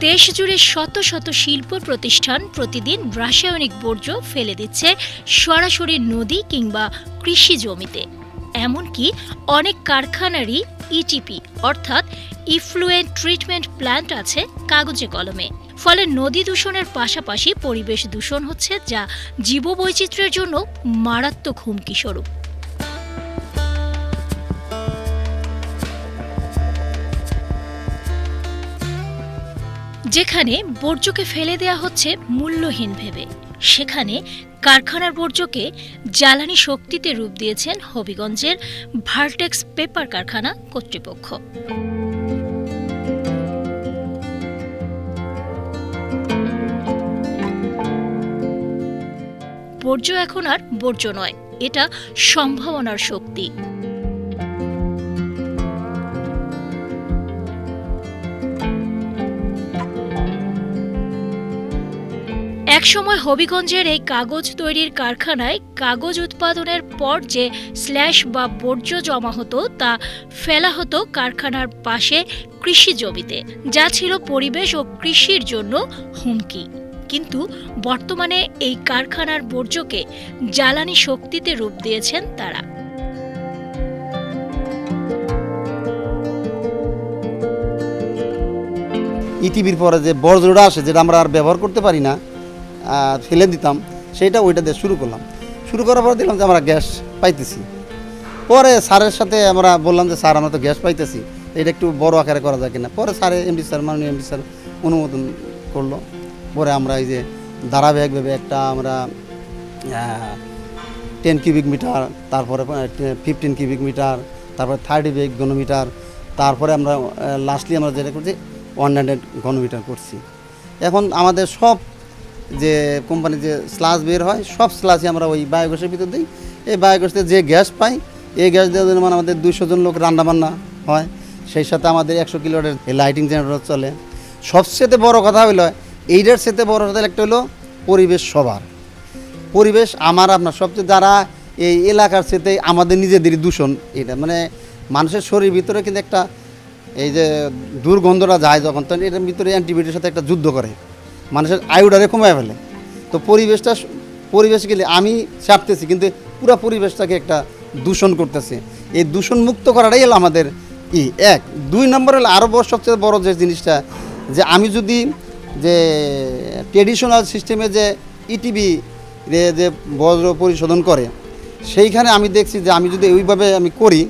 দেশজুড়ে শত শত শিল্প প্রতিষ্ঠান প্রতিদিন রাসায়নিক বর্জ্য ফেলে দিচ্ছে সরাসরি নদী কিংবা কৃষি জমিতে। এমনকি অনেক কারখানারই ইটিপি অর্থাৎ ইফ্লুয়েন্ট ট্রিটমেন্ট প্ল্যান্ট আছে কাগজে কলমে। ফলে নদী দূষণের পাশাপাশি পরিবেশ দূষণ হচ্ছে, যা জীববৈচিত্র্যের জন্য মারাত্মক হুমকি স্বরূপ। যেখানে বর্জ্যকে ফেলে দেয়া হচ্ছে মূল্যহীন ভেবে, সেখানে কারখানার বর্জ্যকে জ্বালানি শক্তিতে রূপ দিয়েছেন হবিগঞ্জের ভার্টেক্স পেপার কারখানা কর্তৃপক্ষ। বর্জ্য এখন আর বর্জ্য নয়, এটা সম্ভাবনার শক্তি। একসময় হবিগঞ্জের এই কাগজ তৈরির কারখানায় কাগজ উৎপাদনের পর যে স্ল্যাশ বা বর্জ্য জমা হতো তা ফেলা হতো কারখানার পাশে কৃষি জমিতে, যা ছিল পরিবেশ ও কৃষির জন্য হুমকি। কিন্তু বর্তমানে এই কারখানার বর্জ্যকে জ্বালানি শক্তিতে রূপ দিয়েছেন তারা। ইটিভির পরে যে বর্জ্যটা আসে, যেটা আমরা আর ব্যবহার করতে পারি না, ফেলে দিতাম, ওইটা দিয়ে শুরু করলাম। শুরু করার পর দেখলাম যে আমরা গ্যাস পাইতেছি। পরে স্যারের সাথে আমরা বললাম যে স্যার, আমরা তো গ্যাস পাইতেছি, এটা একটু বড় আকারে করা যায় কিনা। পরে মাননীয় এমডি স্যার অনুমোদন করলো। পরে আমরা এই যে ধারাবাহিকভাবে একটা আমরা 10 কিউবিক মিটার, তারপরে 15 কিউবিক মিটার, তারপরে 30 ঘনমিটার, তারপরে আমরা লাস্টলি আমরা যেটা করছি 100 ঘনমিটার করছি। এখন আমাদের সব যে কোম্পানি যে স্লাস বের হয়, সব স্লাসই আমরা ওই বায়োগ্যাসের ভিতর দিই। এই বায়োগ্যাসে যে গ্যাস পাই, এই গ্যাস দেওয়ার জন্য আমাদের 200 জন লোক রান্নাবান্না হয়। সেই সাথে আমাদের 100 কিলোওয়াটের লাইটিং জেনারেটর চলে। সবচেয়ে বড় কথা হইল, এইটার সাথে বড় কথা একটা হলো পরিবেশ। সবার পরিবেশ আমার আপনার সবচেয়ে, যারা এই এলাকার সাথে আমাদের নিজেদেরই দূষণ। এটা মানে মানুষের শরীরের ভিতরে কিন্তু একটা এই যে দুর্গন্ধটা যায় যখন, তখন এটার ভিতরে অ্যান্টিবায়োটিকের সাথে একটা যুদ্ধ করে, মানুষের আয়ুটারে কমায় ফেলে। তো পরিবেশ গেলে আমি চাপতেছি, কিন্তু পুরো পরিবেশটাকে একটা দূষণ করতেছে। এই দূষণ মুক্ত করাটাই হলো আমাদের এক। 2 নম্বর হলো আরও সবচেয়ে বড় যে জিনিসটা, যে আমি যদি যে ট্রেডিশনাল সিস্টেমে যে ইটিভি যে বর্জ্য পরিশোধন করে, সেইখানে আমি দেখছি যে আমি যদি ওইভাবে আমি করি,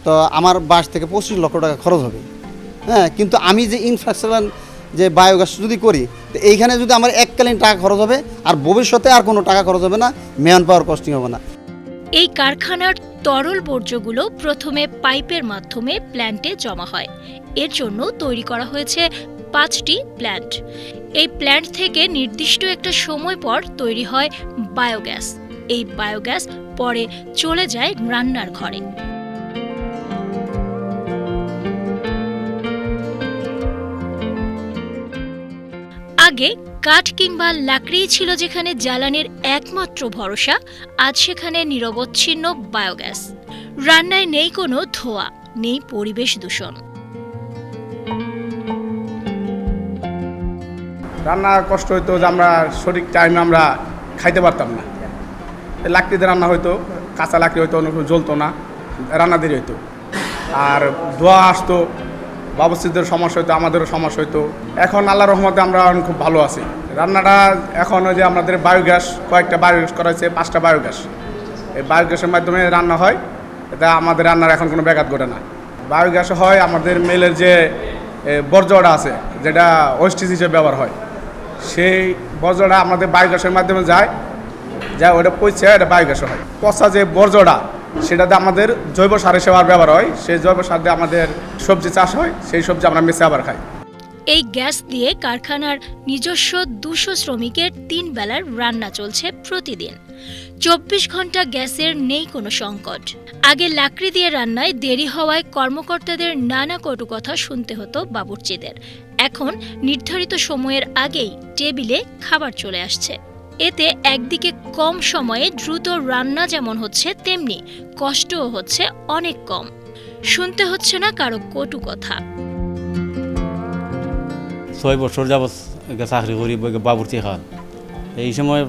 তো আমার 22 থেকে 25 লক্ষ টাকা খরচ হবে। হ্যাঁ, কিন্তু আমি যে ইনফ্রাস্ট্রাকচার যে বায়োগ্যাস যদি করি, তো এইখানে যদি আমার এককালীন টাকা খরচ হবে, আর ভবিষ্যতে আর কোনো টাকা খরচ হবে না, ম্যান পাওয়ার কস্টিং হবে না। এই কারখানার তরল বর্জ্যগুলো প্রথমে পাইপের মাধ্যমে প্ল্যান্টে জমা হয়। এর জন্য তৈরি করা হয়েছে 5টি প্ল্যান্ট। এই প্ল্যান্ট থেকে নির্দিষ্ট একটা সময় পর তৈরি হয় বায়োগ্যাস। এই বায়োগ্যাস পরে চলে যায় রান্নার ঘরে। আগে কাঠ কিংবা লাকড়ি ছিল যেখানে জ্বালানির একমাত্র ভরসা, আজ সেখানে নিরবচ্ছিন্ন বায়োগ্যাস। রান্নায় নেই কোনো ধোঁয়া, নেই পরিবেশ দূষণ। রান্নার কষ্ট হইতো যে আমরা সঠিক টাইমে আমরা খাইতে পারতাম না। লাকড়িতে রান্না হইতো, কাঁচা লাকড়ি হইতো, অনেক জ্বলতো না, রান্না দেরি হইতো। আর ধোঁয়া আসতো, বাবুর্চিদের সমস্যা হইতো, আমাদেরও সমস্যা হইতো। এখন আল্লাহর রহমতে আমরা খুব ভালো আছি। রান্নাটা এখন ওই যে আমাদের বায়োগ্যাস, কয়েকটা বায়োগ্যাস করা হয়েছে, 5টা বায়োগ্যাস। এই বায়োগ্যাসের মাধ্যমে রান্না হয়, এটা আমাদের রান্নার এখন কোনো ব্যাঘাত ঘটে না। বায়োগ্যাস হয় আমাদের মেলের যে বর্জ্যটা আছে, যেটা ওয়েস্টেজ হিসেবে ব্যবহার হয়, সেই বর্জ্যটা আমাদের বায়োগ্যাসের মাধ্যমে যায়, ওটা পচে এটা বায়োগ্যাস হয়। পচা যে বর্জ্যটা, সেটাতে আমাদের জৈব সার হিসেবে ব্যবহার হয়। সেই জৈব সার দিয়ে আমাদের সবজি চাষ হয়, সেই সবজি আমরা মেসে আবার খাই। এই গ্যাস দিয়ে কারখানার নিজস্ব 200 শ্রমিকের 3 বেলার রান্না চলছে প্রতিদিন। 24 ঘন্টা গ্যাসের নেই কোনো সংকট। আগে লাকড়ি দিয়ে রান্নায় দেরি হওয়ায় কর্মকর্তাদের নানা কটু কথা শুনতে হতো বাবুর্চিদের। এখন নির্ধারিত সময়ের আগেই টেবিলে খাবার চলে আসছে। এতে একদিকে কম সময়ে দ্রুত রান্না যেমন হচ্ছে, তেমনি কষ্টও হচ্ছে অনেক কম। শুনতে হচ্ছে না কারো কটু কথা। 6 বছর যাবৎ চাকরি করি বাবুর্চি খাত। এই সময়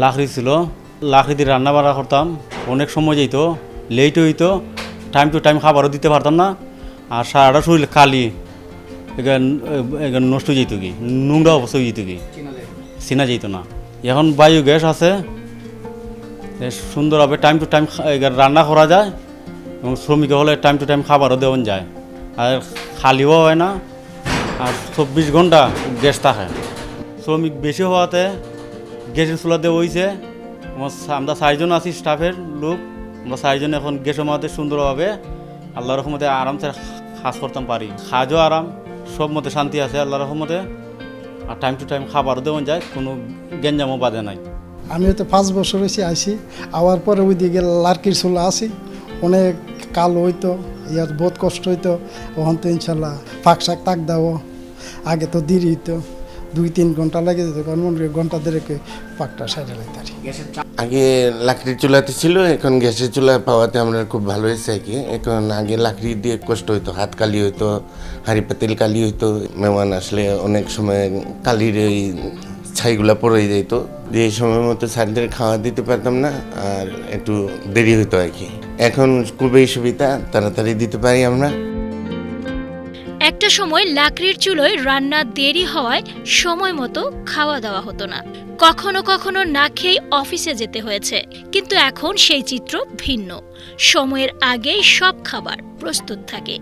লাকড়ি ছিল, লাকড়ি দিয়ে রান্না বাড়া করতাম, অনেক সময় যেত, লেট হইতো, টাইম টু টাইম খাবারও দিতে পারতাম না, আর সারাটা শরীর খালি নষ্ট হয়ে যেত কি, নোংরা অবস্থা হয়ে যেত কি, চেনা যেত না। এখন বায়ো গ্যাস আছে, সুন্দরভাবে টাইম টু টাইম রান্না করা যায় এবং শ্রমিক হলে টাইম টু টাইম খাবারও দেওয়া যায়, আর খালিও হয় না, আর 24 ঘন্টা গ্যাস থাকে। শ্রমিক বেশি হওয়াতে গ্যাসের চুলা দেওয়া হয়েছে। আমরা 4জন আছি স্টাফের লোক, আমরা 4জন এখন গ্যাসের মধ্যে সুন্দরভাবে আল্লাহর রহমতে আরামসে কাজ করতাম পারি, কাজও আরাম, সব মধ্যে শান্তি আছে আল্লাহর রহমতে, আর টাইম টু টাইম খাবারও দেওয়া যায়, কোনো গেঞ্জামও বাদে নাই। আমি হয়তো 5 বছর হয়েছি আইসি, আওয়ার পরে ওইদিকে লার্কির চুলা আছি, অনেক কালো হইতো, ইয়ার বহুত কষ্ট হইতো। ওখান তো ইনশাল্লাহ ফাঁক শাক তাক দাও, আগে তো দেরি হইতো, 2-3 ঘন্টা লেগে যেত, কারণ ঘন্টা দেড়েকে পাকটা সাইডে লাগতে পারি। আগে লাকড়ির চুলাতে ছিল, এখন গ্যাসের চুলা পাওয়াতে আমরা খুব ভালো হয়েছে আর কি। এখন আগে লাকড়ি দিয়ে কষ্ট হইতো, হাত কালি হইতো, হাঁড়ি পাতিল কালি হইতো, মেহমান আসলে অনেক সময় কালির ওই ছাইগুলা পড়ে যেত, যে সময় মতো স্যারদের খাওয়া দিতে পারতাম না, আর একটু দেরি হইতো আর কি। এখন খুবই সুবিধা, তাড়াতাড়ি দিতে পারি আমরা। একটা সময় লাকড়ির চুলোয় রান্না দেরি হওয়ায় সময় মতো খাওয়া দাওয়া হতো না, কখনো কখনো না খেয়ে অফিসে যেতে হয়েছে। কিন্তু এখন সেই চিত্র ভিন্ন, সময়ের আগেই সব খাবার প্রস্তুত থাকে।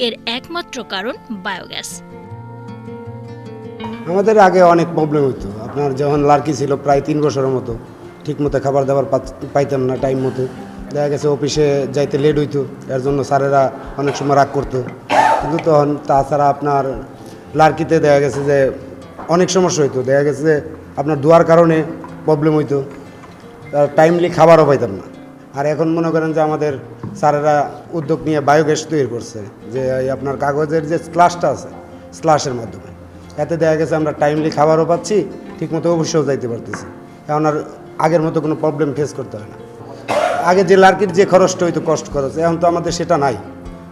এর একমাত্র কারণ বায়োগ্যাস। আমাদের আগে অনেক প্রবলেম হতো, আপনার যখন লার্কি ছিল প্রায় 3 বছরের মতো ঠিক মতো খাবার দাবার পাইতাম না টাইম মতো, দেখা গেছে অফিসে যাইতে লেট হইতো, এর জন্য স্যারেরা অনেক সময় রাগ করতো। কিন্তু তখন তাছাড়া আপনার লার্কিতে দেখা গেছে যে অনেক সমস্যা হইতো, দেখা গেছে যে আপনার ধোয়ার কারণে প্রবলেম হইতো, টাইমলি খাবারও পাইতাম না। আর এখন মনে করেন যে আমাদের স্যারেরা উদ্যোগ নিয়ে বায়োগ্যাস তৈরি করছে, যে আপনার কাগজের যে স্লাশটা আছে, স্লাশের মাধ্যমে এতে দেখা গেছে আমরা টাইমলি খাবারও পাচ্ছি, ঠিকমতো অবশ্যও যাইতে পারতেছি। এখন আর আগের মতো কোনো প্রবলেম ফেস করতে হয় না। আগে যে লার্কির যে খরচটা হইতো, কষ্ট খরচ, এখন তো আমাদের সেটা নাই,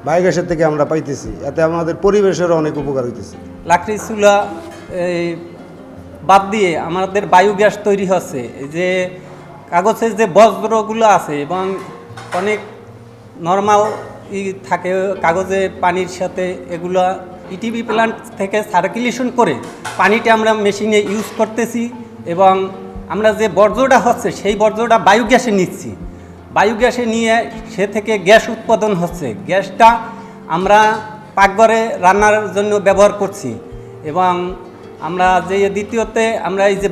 বায়োগ্যাসের থেকে আমরা পাইতেছি, এতে আমাদের পরিবেশেরও অনেক উপকার হইতেছে। লাকড়ির চুলা বাদ দিয়ে আমাদের বায়োগ্যাস তৈরি হচ্ছে, যে কাগজের যে বজ্রগুলো আছে এবং অনেক নর্মাল থাকে কাগজে পানির সাথে, এগুলো ইটিভি প্ল্যান্ট থেকে সার্কুলেশন করে পানিটা আমরা মেশিনে ইউজ করতেছি, এবং আমরা যে বর্জ্যটা হচ্ছে সেই বর্জ্যটা বায়োগ্যাসে নিচ্ছি। বায়োগ্যাসে নিয়ে সে থেকে গ্যাস উৎপাদন হচ্ছে, গ্যাসটা আমরা পাকঘরে রান্নার জন্য ব্যবহার করছি। এবং আমরা যে দ্বিতীয়তে আমরা এই যে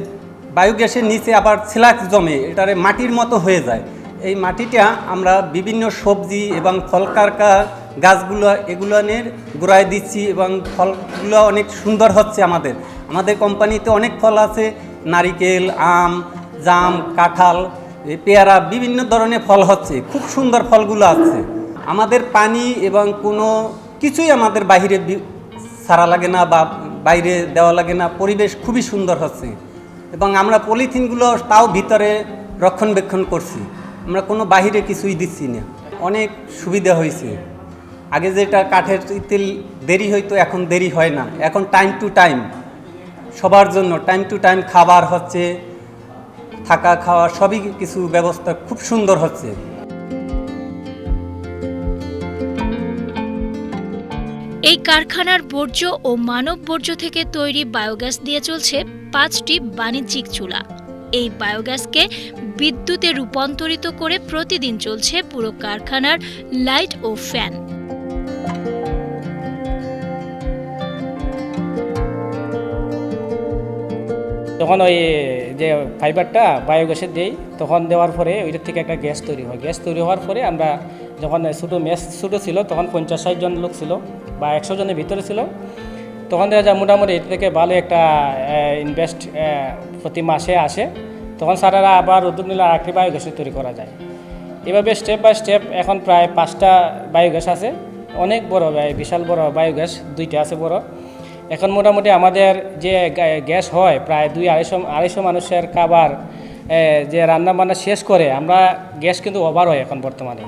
বায়োগ্যাসের নিচে আবার স্ল্যাগ জমে, এটারে মাটির মতো হয়ে যায়, এই মাটিটা আমরা বিভিন্ন সবজি এবং ফল গাছগুলো এগুলোনের গোড়ায় দিচ্ছি, এবং ফলগুলো অনেক সুন্দর হচ্ছে। আমাদের কোম্পানিতে অনেক ফল আছে, নারিকেল, আম, জাম, কাঁঠাল, পেয়ারা, বিভিন্ন ধরনের ফল হচ্ছে, খুব সুন্দর ফলগুলো আছে। আমাদের পানি এবং কোনো কিছুই আমাদের বাইরে ছাড়া লাগে না বা বাইরে দেওয়া লাগে না, পরিবেশ খুবই সুন্দর হচ্ছে। এবং আমরা পলিথিনগুলো তাও ভিতরে রক্ষণাবেক্ষণ করছি, আমরা কোনো বাহিরে কিছুই দিচ্ছি না, অনেক সুবিধা হয়েছে। আগে যেটা কাঠের তেল দেরি হইতো, এখন দেরি হয় না, এখন টাইম টু টাইম সবার জন্য টাইম টু টাইম খাবার হচ্ছে, থাকা খাওয়া সবই কিছু ব্যবস্থা খুব সুন্দর হচ্ছে। এই কারখানার বর্জ্য ও মানব বর্জ্য থেকে তৈরি বায়োগ্যাস দিয়ে চলছে 5টি বাণিজ্যিক চুলা। এই বায়োগ্যাসকে বিদ্যুতে রূপান্তরিত করে প্রতিদিন চলছে পুরো কারখানার লাইট ও ফ্যান। যখন ওই যে ফাইবারটা বায়োগ্যাসে দিই, তখন দেওয়ার পরে ওইটার থেকে একটা গ্যাস তৈরি হয়। গ্যাস তৈরি হওয়ার পরে আমরা যখন ছোটো ছিল, তখন 50-60 জন লোক ছিল বা 100 জনের ভিতরে ছিল, তখন দেখা যায় মোটামুটি এটা থেকে ভালো একটা ইনভেস্ট প্রতি মাসে আসে। তখন স্যারেরা আবার উদ্যোগ নিলে আরেকটি বায়োগ্যাস তৈরি করা যায়। এভাবে স্টেপ বাই স্টেপ এখন প্রায় 5টা বায়োগ্যাস আছে, অনেক বড়, বিশাল বড় বায়োগ্যাস 2টা আছে বড়। এখন মোটামুটি আমাদের যে গ্যাস হয় প্রায় 200-250 মানুষের খাবার যে রান্নাবান্না শেষ করে, আমরা গ্যাস কিন্তু ওভার হয় এখন বর্তমানে।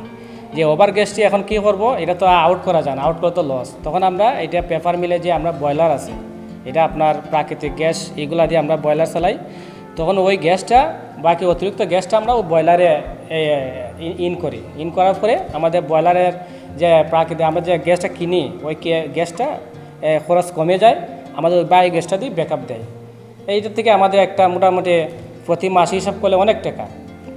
যে ওভার গ্যাসটি এখন কী করব, এটা তো আউট করা যায় না, আউট করে তো লস। তখন আমরা এটা পেপার মিলে যে আমরা বয়লার আছে, এটা আপনার প্রাকৃতিক গ্যাস, এগুলা দিয়ে আমরা বয়লার চালাই। তখন ওই গ্যাসটা, বাকি অতিরিক্ত গ্যাসটা আমরা ওই বয়লারে ইন করার পরে আমাদের বয়লারের যে প্রাকৃতিক আমরা যে গ্যাসটা কিনি, ওই গ্যাসটা খরচ কমে যায়, আমাদের ওই বায়ো গ্যাসটা দিয়ে ব্যাকআপ দেয়। এইটার থেকে আমাদের একটা মোটামুটি প্রতি মাসে হিসাব করলে অনেক টাকা,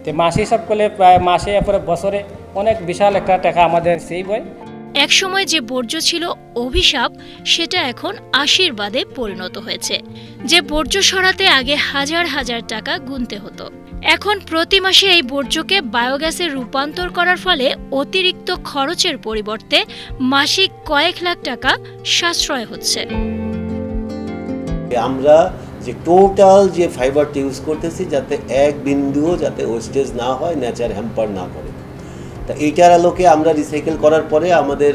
তো মাসে হিসাব করলে প্রায় মাসে এরপরে বছরে অনেক বিশাল একটা টাকা আমাদের সেভ হয়। একসময় যে বর্জ্য ছিল অভিশাপ, সেটা এখন আশীর্বাদে পরিণত হয়েছে। যে বর্জ্য সরাতে আগে হাজার হাজার টাকা গুনতে হতো, এখন প্রতি মাসে এই বর্জ্যকে বায়োগ্যাসে রূপান্তর করার ফলে অতিরিক্ত খরচের পরিবর্তে মাসিক কয়েক লাখ টাকা সাশ্রয় হচ্ছে। আমরা যে টোটাল যে ফাইবারটা ইউজ করতেছি, যাতে এক বিন্দুও যাতে ওয়েস্টেজ না হয়, নেচার হ্যাম্পার না করে, তা এইটার আলোকে আমরা রিসাইকেল করার পরে আমাদের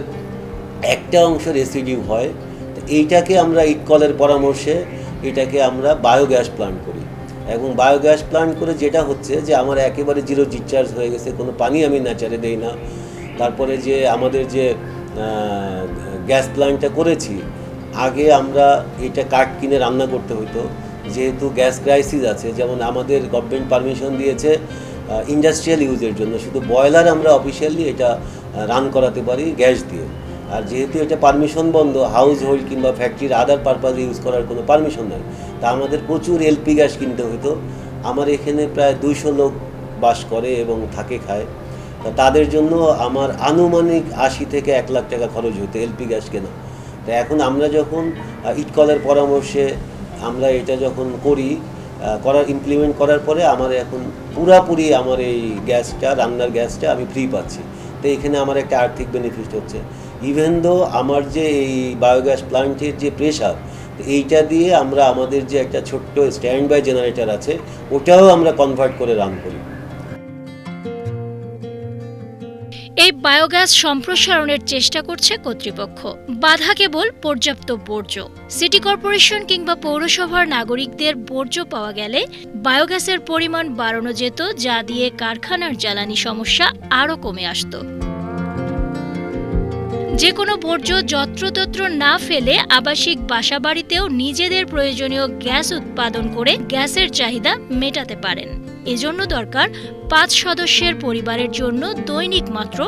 একটা অংশ রেসিডিউ হয়, তো এইটাকে আমরা ইটকলের পরামর্শে এটাকে আমরা বায়োগ্যাস প্লান্ট করি। এবং বায়োগ্যাস প্লান্ট করে যেটা হচ্ছে যে আমার একেবারে জিরো ডিসচার্জ হয়ে গেছে, কোনো পানি আমি নেচারে দেই না। তারপরে যে আমাদের যে গ্যাস প্লান্টটা করেছি, আগে আমরা এটা কাঠ কিনে রান্না করতে হতো, যেহেতু গ্যাস ক্রাইসিস আছে। যেমন আমাদের গভর্নমেন্ট পারমিশন দিয়েছে ইন্ডাস্ট্রিয়াল ইউজের জন্য, শুধু বয়লার আমরা অফিসিয়ালি এটা রান করাতে পারি গ্যাস দিয়ে। আর যেহেতু এটা পারমিশন বন্ধ, হাউস হোল্ড কিংবা ফ্যাক্টরির আদার পারপাজে ইউজ করার কোনো পারমিশন নাই, তা আমাদের প্রচুর এলপি গ্যাস কিনতে হতো। আমার এখানে প্রায় 200 লোক বাস করে এবং থাকে খায়, তা তাদের জন্য আমার আনুমানিক 80 থেকে 1 লাখ টাকা খরচ হতো এলপি গ্যাস কেনা। তো এখন আমরা যখন ইটকলের পরামর্শে আমরা এটা যখন ইমপ্লিমেন্ট করার পরে আমার এখন পুরাপুরি আমার এই গ্যাসটা, রান্নার গ্যাসটা আমি ফ্রি পাচ্ছি। তো এখানে আমার একটা আর্থিক বেনিফিট হচ্ছে। ইভেন দো আমার যে এই বায়োগ্যাস প্লান্টের যে প্রেশার, এইটা দিয়ে আমরা আমাদের যে একটা ছোট্ট স্ট্যান্ড বাই জেনারেটর আছে, ওটাও আমরা কনভার্ট করে রান করি। এই বায়োগ্যাস সম্প্রসারণের চেষ্টা করছে কর্তৃপক্ষ। বাধা কেবল পর্যাপ্ত বর্জ্য। সিটি কর্পোরেশন কিংবা পৌরসভার নাগরিকদের বর্জ্য পাওয়া গেলে বায়োগ্যাসের পরিমাণ বাড়ানো যেত, যা দিয়ে কারখানার জ্বালানি সমস্যা আরও কমে আসত। যে কোনো বর্জ্য যত্রতত্র না ফেলে আবাসিক বাসাবাড়িতেও নিজেদের প্রয়োজনীয় গ্যাস উৎপাদন করে গ্যাসের চাহিদা মেটাতে পারেন। এজন্য দরকার 5 সদস্যের পরিবারের জন্য দৈনিক মাত্র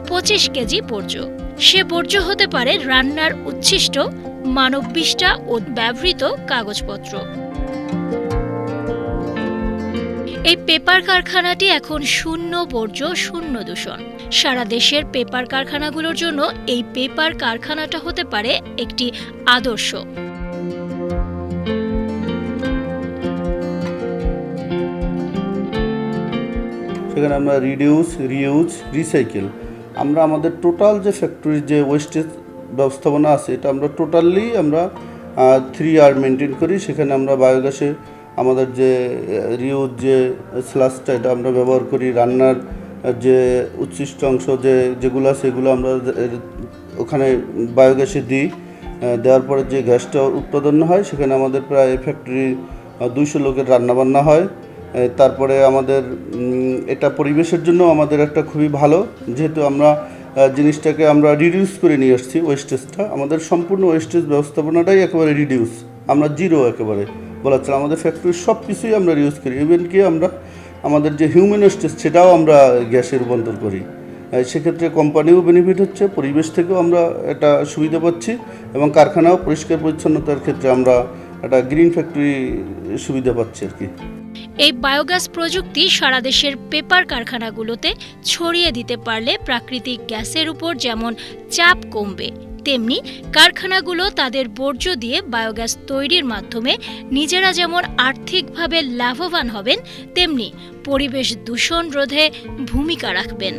25 কেজি বর্জ্য। সে বর্জ্য হতে পারে রান্নার উচ্ছিষ্ট, মানববিষ্টা ও ব্যবহৃত কাগজপত্র। এই পেপার কারখানাটি এখন শূন্য বর্জ্য, শূন্য দূষণ। সারা দেশের পেপার কারখানাগুলোর জন্য এই পেপার কারখানাটা হতে পারে একটি আদর্শ। সেখানে আমরা রিডিউস, রিইউজ, রিসাইকেল, আমরা আমাদের টোটাল যে ফ্যাক্টরির যে ওয়েস্টেজ ব্যবস্থাপনা আছে, এটা আমরা টোটালি আমরা 3R মেনটেন করি। সেখানে আমরা বায়োগ্যাসে আমাদের যে রিউজ যে স্লাসটা, এটা আমরা ব্যবহার করি। রান্নার যে উচ্ছিষ্ট অংশ যেগুলো আছে, এগুলো আমরা ওখানে বায়োগ্যাসে দিই। দেওয়ার পরে যে গ্যাসটা উৎপাদন হয়, সেখানে আমাদের প্রায় ফ্যাক্টরি 200 লোকের রান্নাবান্না হয়। তারপরে আমাদের এটা পরিবেশের জন্য আমাদের একটা খুবই ভালো, যেহেতু আমরা জিনিসটাকে আমরা রিডিউস করে নিয়ে আসছি ওয়েস্টেজটা। আমাদের সম্পূর্ণ ওয়েস্টেজ ব্যবস্থাপনাটাই একেবারে রিডিউস, আমরা জিরো একেবারে বলা চলে। আমাদের ফ্যাক্টরির সব কিছুই আমরা ইউজ করি, ইভেন কি আমরা আমাদের যে হিউম্যান ওয়েস্টেজ সেটাও আমরা গ্যাসে রূপান্তর করি। সেক্ষেত্রে কোম্পানিও বেনিফিট হচ্ছে, পরিবেশ থেকেও আমরা একটা সুবিধা পাচ্ছি, এবং কারখানাও পরিষ্কার পরিচ্ছন্নতার ক্ষেত্রে আমরা একটা গ্রিন ফ্যাক্টরি সুবিধা পাচ্ছি আর কি। এই বায়োগ্যাস প্রযুক্তি সারা দেশের পেপার কারখানাগুলোতে ছড়িয়ে দিতে পারলে প্রাকৃতিক গ্যাসের উপর যেমন চাপ কমবে, তেমনি কারখানাগুলো তাদের বর্জ্য দিয়ে বায়োগ্যাস তৈরির মাধ্যমে নিজেরা যেমন আর্থিকভাবে লাভবান হবেন, তেমনি পরিবেশ দূষণ রোধে ভূমিকা রাখবেন।